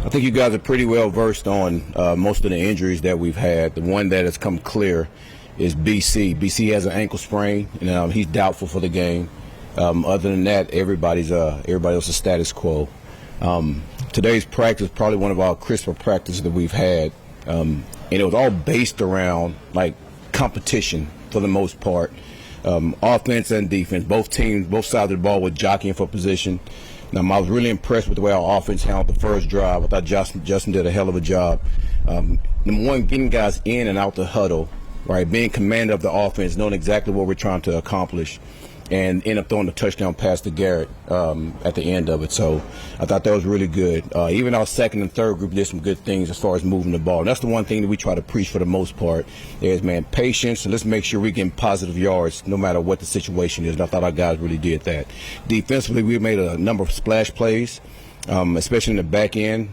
I think you guys are pretty well versed on most of the injuries that we've had. The one that has come clear is BC. BC has an ankle sprain, and he's doubtful for the game. Other than that, everybody else is status quo. Today's practice is probably one of our crisper practices that we've had, and it was all based around like competition for the most part. Offense and defense, both teams, both sides of the ball were jockeying for position. I was really impressed with the way our offense handled the first drive. I thought Justin did a hell of a job. Number one, getting guys in and out the huddle, right? Being commander of the offense, knowing exactly what we're trying to accomplish, and end up throwing the touchdown pass to Garrett at the end of it. So I thought that was really good. Even our second and third group did some good things as far as moving the ball. And that's the one thing that we try to preach for the most part is, man, patience, and let's make sure we get positive yards no matter what the situation is. And I thought our guys really did that. Defensively, we made a number of splash plays, especially in the back end.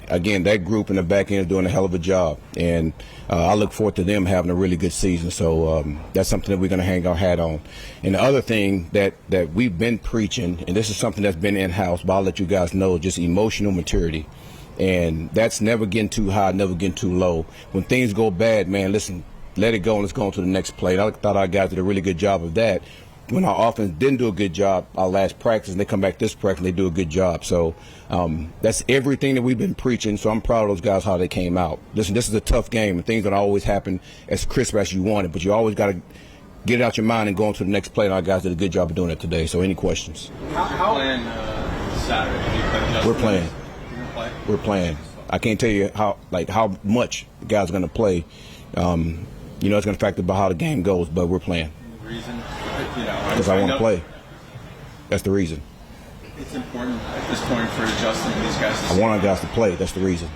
Again, that group in the back end is doing a hell of a job. And I look forward to them having a really good season. So that's something that we're going to hang our hat on. And the other thing that we've been preaching, and this is something that's been in-house, but I'll let you guys know, just emotional maturity. And that's never getting too high, never getting too low. When things go bad, man, listen, let it go and let's go on to the next play. And I thought our guys did a really good job of that. When our offense didn't do a good job our last practice, and they come back this practice and they do a good job. So that's everything that we've been preaching. So I'm proud of those guys, how they came out. Listen, this is a tough game, and things don't always happen as crisp as you want it, but you always got to get it out your mind and go on to the next play, and our guys did a good job of doing it today. So any questions? How playing Saturday? We're playing. We're playing. I can't tell you how much the guys are going to play. It's going to factor about how the game goes, but we're playing. Reason? Because I want to play. That's the reason. It's important at this point for Justin and these guys to I want our guys to play. That's the reason.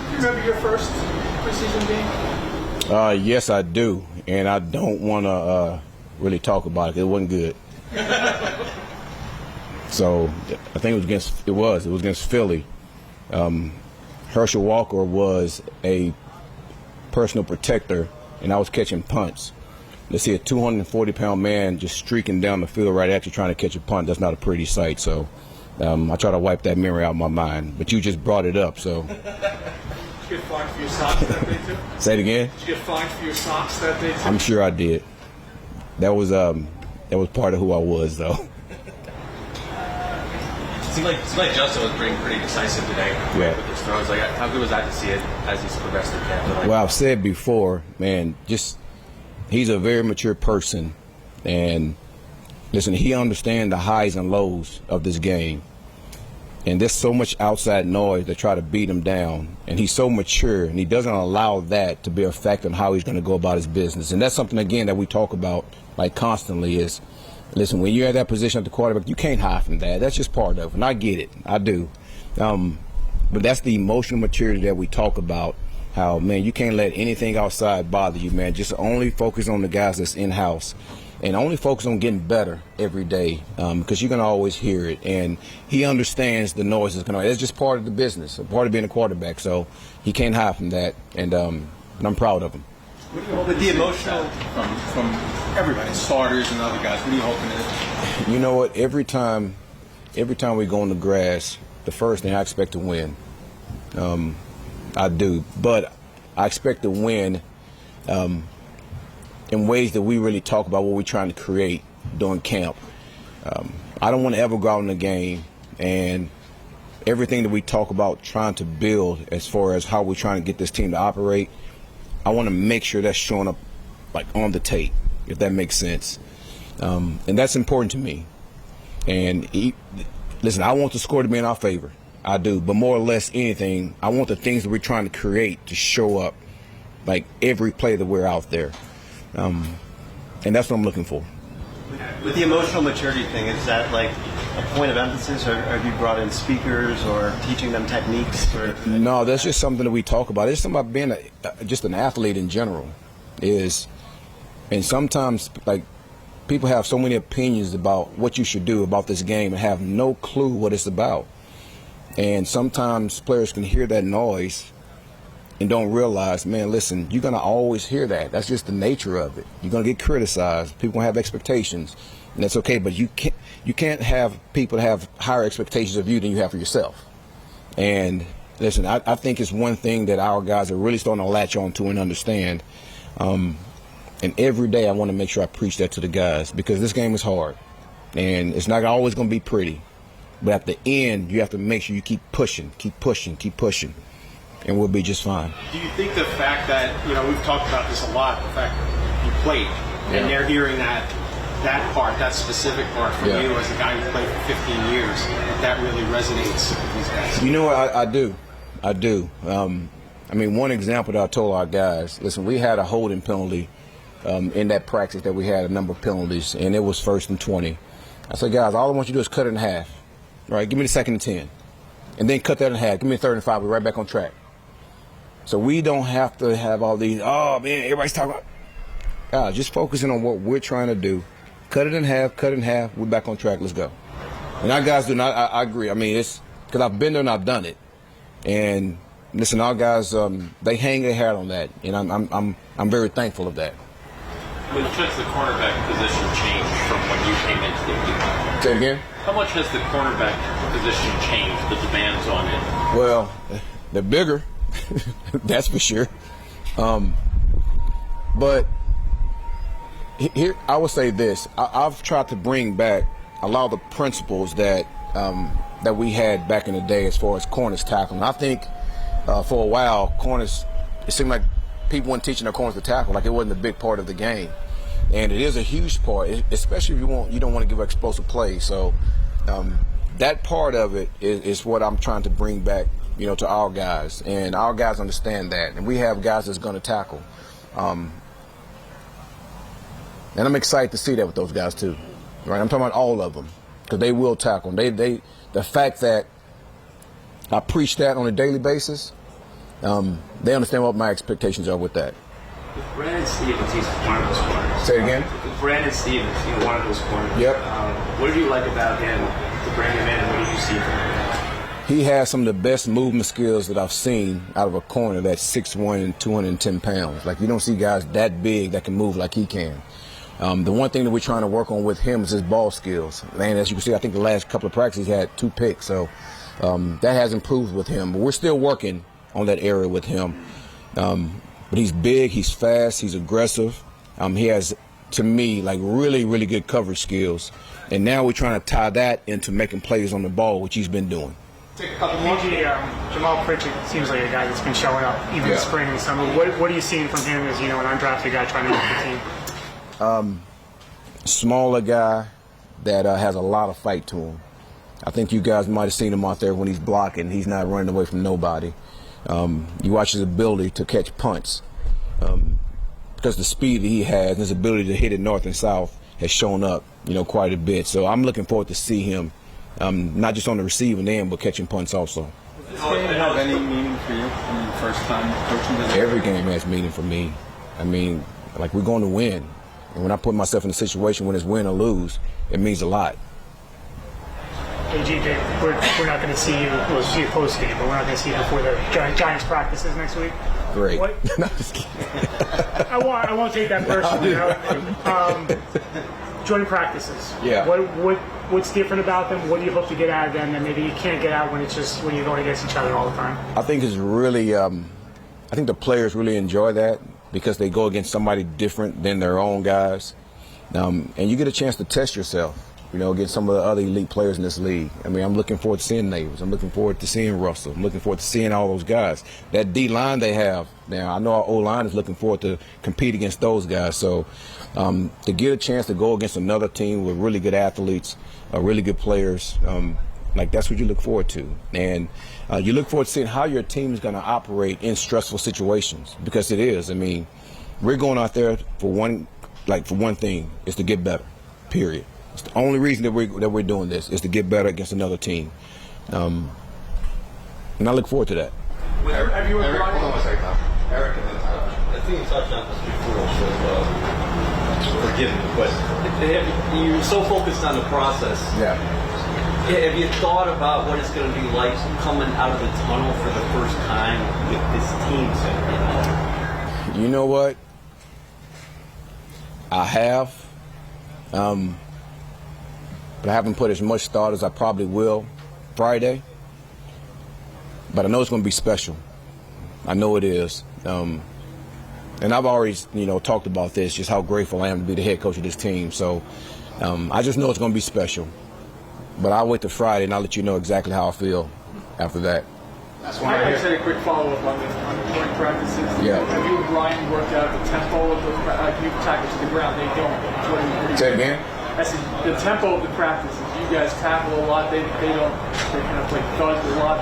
Do you remember your first preseason game? Yes, I do. And I don't want to really talk about it. It wasn't good. So I think it was against Philly. Herschel Walker was a personal protector, and I was catching punts. To see a 240-pound man just streaking down the field right at you trying to catch a punt, that's not a pretty sight. So I try to wipe that memory out of my mind. But you just brought it up, so. Did you get fined for your socks that day, too? Say it again? Did you get fined for your socks that day, too? I'm sure I did. That was part of who I was, though. It seemed like Justin was pretty decisive today with his throws. Like, how good was that to see it as he's progressed in camp? Well, I've said before, man, he's a very mature person. And, listen, he understands the highs and lows of this game. And there's so much outside noise that try to beat him down. And he's so mature, and he doesn't allow that to be a factor in how he's going to go about his business. And that's something, again, that we talk about, like, constantly is, listen, when you're at that position at the quarterback, you can't hide from that. That's just part of it. And I get it. I do. But that's the emotional maturity that we talk about, how, man, you can't let anything outside bother you, man. Just only focus on the guys that's in-house and only focus on getting better every day because you're going to always hear it. And he understands the noise that's going to – it's just part of the business, part of being a quarterback. So he can't hide from that, and I'm proud of him. What do you hope with the emotional from everybody, starters and other guys? What are you hoping to? You know what? Every time we go on the grass, the first thing I expect to win. I do, but I expect to win in ways that we really talk about what we're trying to create during camp. I don't want to ever go out in the game and everything that we talk about trying to build as far as how we're trying to get this team to operate. I want to make sure that's showing up like on the tape, if that makes sense. And that's important to me. And listen, I want the score to be in our favor. I do. But more or less anything, I want the things that we're trying to create to show up like every play that we're out there. And that's what I'm looking for. With the emotional maturity thing, is that like a point of emphasis, or have you brought in speakers or teaching them techniques? No, that's just something that we talk about. It's something about being just an athlete in general. And sometimes, like, people have so many opinions about what you should do about this game and have no clue what it's about. And sometimes players can hear that noise and don't realize, man, listen, you're going to always hear that. That's just the nature of it. You're going to get criticized. People have expectations, and that's okay. But you can't have people have higher expectations of you than you have for yourself. And listen, I think it's one thing that our guys are really starting to latch on to and understand. And every day I want to make sure I preach that to the guys, because this game is hard, and it's not always going to be pretty. But at the end, you have to make sure you keep pushing, and we'll be just fine. Do you think the fact that, we've talked about this a lot, the fact that you played, and they're hearing that part, that specific part from you as a guy who played for 15 years, that really resonates with these guys? You know what, I do. I mean, one example that I told our guys, listen, we had a holding penalty in that practice that we had a number of penalties, and it was 1st and 20. I said, guys, all I want you to do is cut it in half. Right, give me the 2nd and 10. And then cut that in half. Give me the 3rd and 5. We're right back on track. So we don't have to have all these, oh, man, everybody's talking about. Just focusing on what we're trying to do. Cut it in half, we're back on track, let's go. And our guys do not, I agree. I mean, it's because I've been there and I've done it. And listen, our guys, they hang their hat on that. And I'm very thankful of that. How much has the cornerback position changed from when you came into the league? Say it again? How much has the cornerback position changed, the demands on it? Well, they're bigger, that's for sure. But here, I would say this. I've tried to bring back a lot of the principles that we had back in the day as far as corners tackling. I think for a while, corners, it seemed like people weren't teaching their corners to tackle, like it wasn't a big part of the game. And it is a huge part, especially if you don't want to give explosive plays. So that part of it is what I'm trying to bring back, to our guys. And our guys understand that. And we have guys that's going to tackle. And I'm excited to see that with those guys too. Right? I'm talking about all of them, because they will tackle. The fact that I preach that on a daily basis, they understand what my expectations are with that. With Brandon Stevens, he's one of those corners. Say it again? With Brandon Stevens, one of those corners. Yep. What do you like about him to bring him in, and what do you see from him? He has some of the best movement skills that I've seen out of a corner that's 6'1" and 210 pounds. Like, you don't see guys that big that can move like he can. The one thing that we're trying to work on with him is his ball skills. And as you can see, I think the last couple of practices he had 2 picks. So that has improved with him. But we're still working on that area with him. But he's big, he's fast, he's aggressive. He has, to me, like really, really good coverage skills. And now we're trying to tie that into making plays on the ball, which he's been doing. Take a couple more. Jamal Pritchett seems like a guy that's been showing up even in spring and summer. What are you seeing from him as, an undrafted guy trying to make the team? Smaller guy that has a lot of fight to him. I think you guys might have seen him out there when he's blocking. He's not running away from nobody. You watch his ability to catch punts, because the speed that he has and his ability to hit it north and south has shown up, quite a bit. So I'm looking forward to see him, not just on the receiving end, but catching punts also. Does this game have any meaning for you? First time coaching this? Every game has meaning for me. I mean, like, we're going to win. And when I put myself in a situation when it's win or lose, it means a lot. Hey, GJ, we're not going to see you, we'll see you post-game, but we're not going to see you before the Giants practices next week. Great. What? No, just kidding. I won't take that personally. Joining practices. Yeah. What's different about them? What do you hope to get out of them that maybe you can't get out when you're going against each other all the time? I think it's really, I think the players really enjoy that, because they go against somebody different than their own guys. And you get a chance to test yourself, against some of the other elite players in this league. I mean, I'm looking forward to seeing Neighbors. I'm looking forward to seeing Russell. I'm looking forward to seeing all those guys. That D-line they have now, I know our O-line is looking forward to compete against those guys. So to get a chance to go against another team with really good athletes, really good players, that's what you look forward to. And you look forward to seeing how your team is going to operate in stressful situations, because it is. I mean, we're going out there for one thing, is to get better, period. It's the only reason that we're doing this, is to get better against another team. And I look forward to that. Have you Eric, hold on a second now. Eric and then Tyler. I think you touched on this before, so forgive me, but you're so focused on the process. Yeah. Have you thought about what it's going to be like coming out of the tunnel for the first time with this team? You know what? I have, but I haven't put as much thought as I probably will Friday. But I know it's going to be special. I know it is. And I've already, talked about this, just how grateful I am to be the head coach of this team. So I just know it's going to be special. But I'll wait till Friday and I'll let you know exactly how I feel after that. I just had a quick follow-up on the joint practices. Yeah. Have you and Brian worked out the tempo of the you tackle to the ground? They don't. What do you Say it again? I said the tempo of the practices. You guys tackle a lot. They don't. They kind of like thud a lot.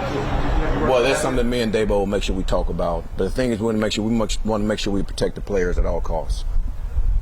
Well, that's something that me and Dabo will make sure we talk about. But the thing is, we want to make sure we protect the players at all costs.